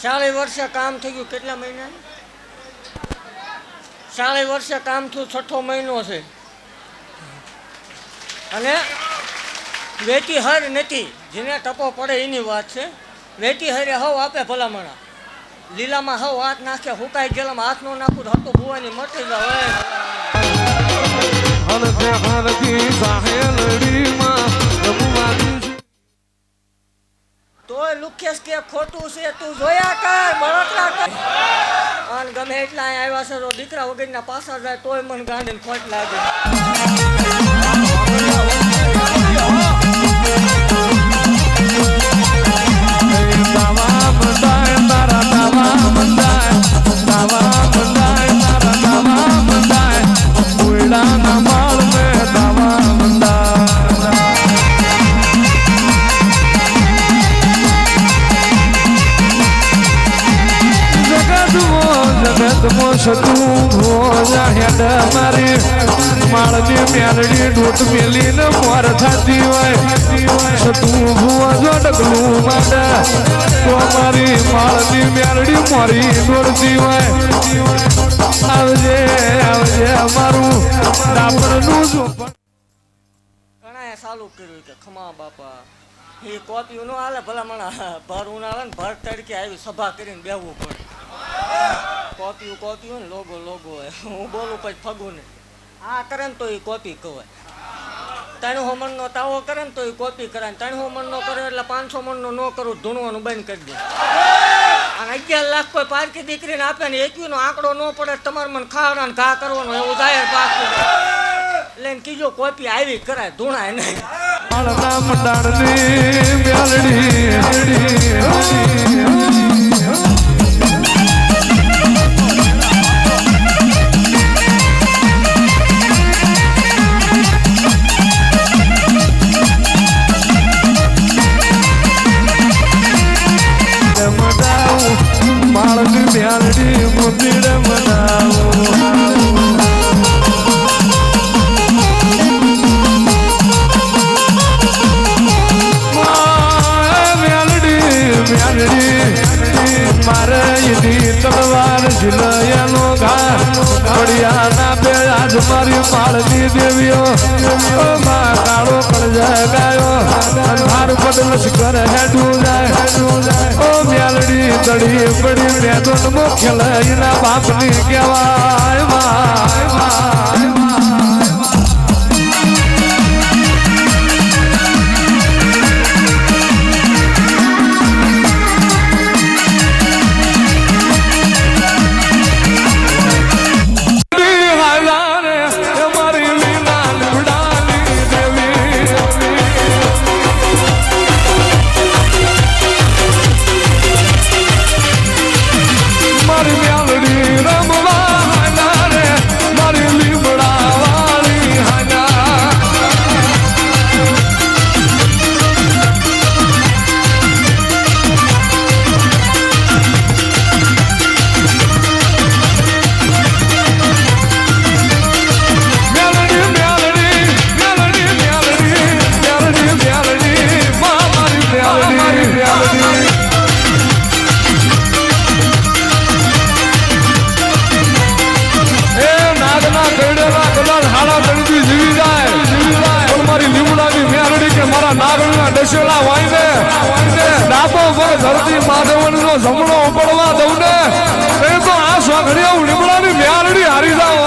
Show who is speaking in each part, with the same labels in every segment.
Speaker 1: 40 વર્ષે કામ થઈ ગયું. કેટલા મહિના? 40 વર્ષે કામ થયું. 6થો મહિનો છે. અને વેટી હર નથી. જેને ટપો પડે એની વાત છે. વેટી હરે હવ આપે ભલામણા. લીલામાં હવ હાથ નાખે, હુકાઈ ગયેલામાં હાથ નો નાખું હતું ભુવાની મટી જાય. તોય લુખેશ કે ખોટું છે, તું જોયા કર, બળતરા કર. અને ગમે એટલા અહીં આવ્યા છે તો દીકરા વગરના પાછા જાય તોય મને ગાંડીને ખોટ લાગે.
Speaker 2: માળની મ્યાલડી ડૂટ મેલીને મોર થતી હોય તું ભુવા જો ડગલું માંડે તો મારી માળની મ્યાલડી મોરી દોડતી હોય. આવજે આવજે અમારું ડાપણનું જો
Speaker 1: ઘણા ચાલુ કર્યું કે ખમા બાપા એ કોપી નો હાલે ભલામણા. ભર ઉનાળે ને ભર તડકે આવી સભા કરીને બેહવું પડે. કોપી ને લોગો હોય. હું બોલું પછી ફગું ને આ કરે ને તો એ કોપી કહેવાય. 300 મણનો તાવો કરે ને તો એ કોપી કરાય. 300 મણનો કરે એટલે 500 મણનો ન કરું ધૂણવાનું બંધ કરી દે. અને 11 લાખ કોઈ પારકી દીકરીને આપે ને 21 નો આંકડો ન પડે તમારે મને ખાવડા ને ઘા કરવાનો એવું જાહેર પાક લઈને કીજો કોપી આવી કરાય ધૂણાય નહીં.
Speaker 2: માળની મ્યાલડી મુંદીર મારે એની તલવાર ઝીલયાનો ઘા ઘડિયાના બે આજ મારી માળની દેવીઓ કાળો કળજા ગાયો અંધાર બદલ શિખર હેડું જાય. ઓ મ્યાલડી દડી પડી મેદોન મુખ્ય લઈના બાપની કહેવાય. ધરતી માધવન નો જમણો પડવા દઉં ને એ તો આ સ્વાઘડિયા લીમડાની મ્યાલડી હારી જાવ.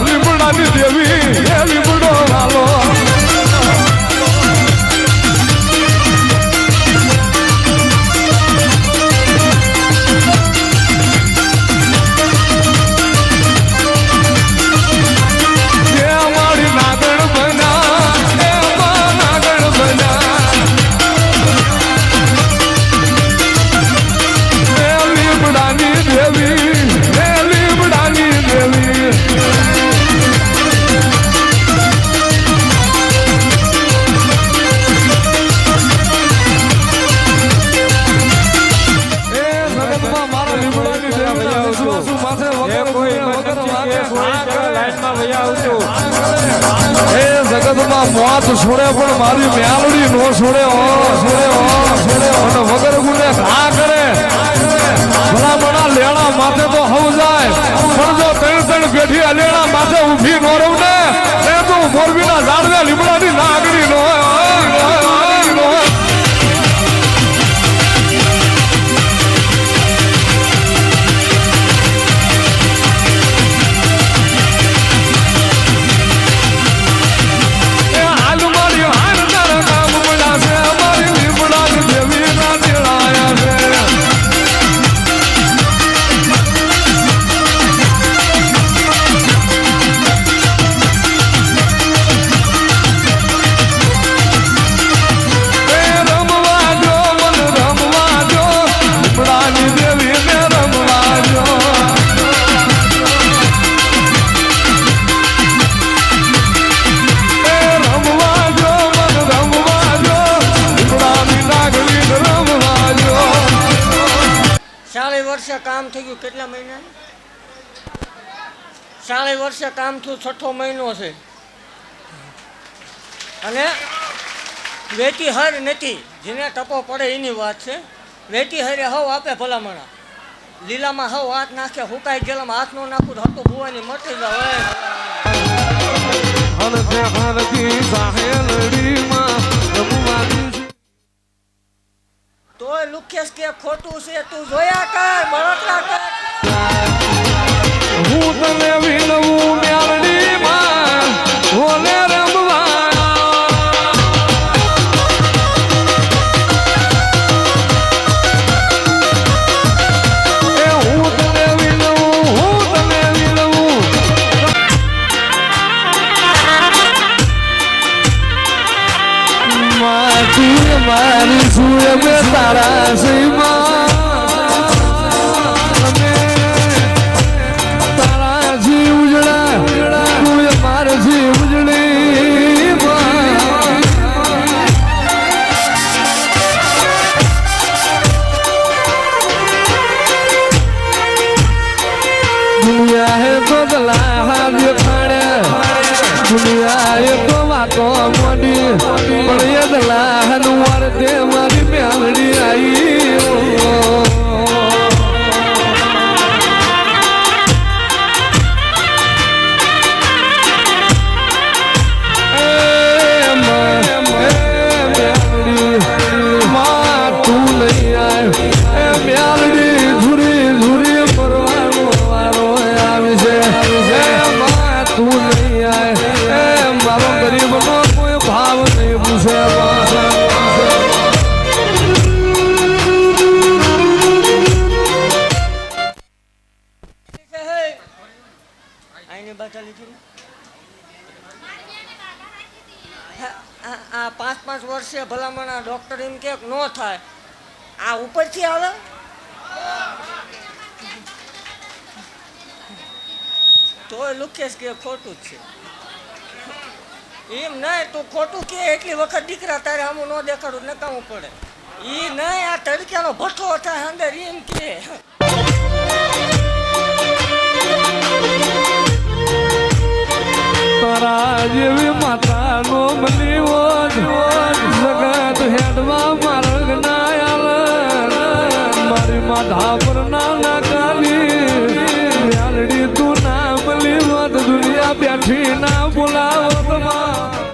Speaker 2: લીમડાની દેવી લીમડો વાલો જગતમાં મોત છોડે પણ મારી મ્યાલડી નો છોડે અને વગર ગુને ઘા કરે ભલામણા લેણા માથે તો હવ જાય પણ જો ત્રણ પેઢી લેણા માથે ઊભી નો રહું ને એ તો મોરબીના ઝાડવે લીમડાની નાગરી નો
Speaker 1: કામ થઈ ગયું કેટલા મહિના 40 વર્ષે કામ થયું 6થો મહિનો છે અને વેટી હર નથી જેને ટપો પડે એની વાત છે વેટી હરે હવ આપે ભલામણા લીલામાં હવ હાથ નાખે હુકાઈ ગયેલામાં હાથ નો નાખું તો હતું ભુવાની મટી તોય લુખેશ કે ખોટું છે તું જોયા કર બળતરા કર
Speaker 2: હું તને વિનવું મ્યાલડી માં ઓલે રમવા એ હું તને વિનવું મારી સુય મે તારા સઈમાં તારા જીવ ઉજળા તું મારા જીવ ઉજળી દુનિયા હે બદલા દેખાડે દુનિયા એ તો વાતો મોડી પણ એ દલાહન વાર દે મારી મ્યાલડી આવી તું લઈ આવ એ મ્યાલડી ધુરી ધુરી પરવાનો વારો આવી છે તું લઈ આવ મારો ગરીબ નો કોઈ ભાવ નહીં પૂછે
Speaker 1: આઈને બાધા લીધી આ 5 વર્ષે ભલામણા ડોક્ટર એમ કે ન થાય આ ઉપરથી આવે તોય લુખેશ કે ખોટું જ છે એમ નહીં તું ખોટું કે એટલી વખત દીકરા તારે આમ ન દેખાડું નકામું પડે એ નહીં આ તડક્યાનો ભઠ્ઠો થાય અંદર એમ કે
Speaker 2: તારા જેવી માતા નો મળી જગત હેડમાં માર્ગ ના મારી માધા પર ના કાલી તું ના મળી દુનિયા બેઠી ના બોલાવો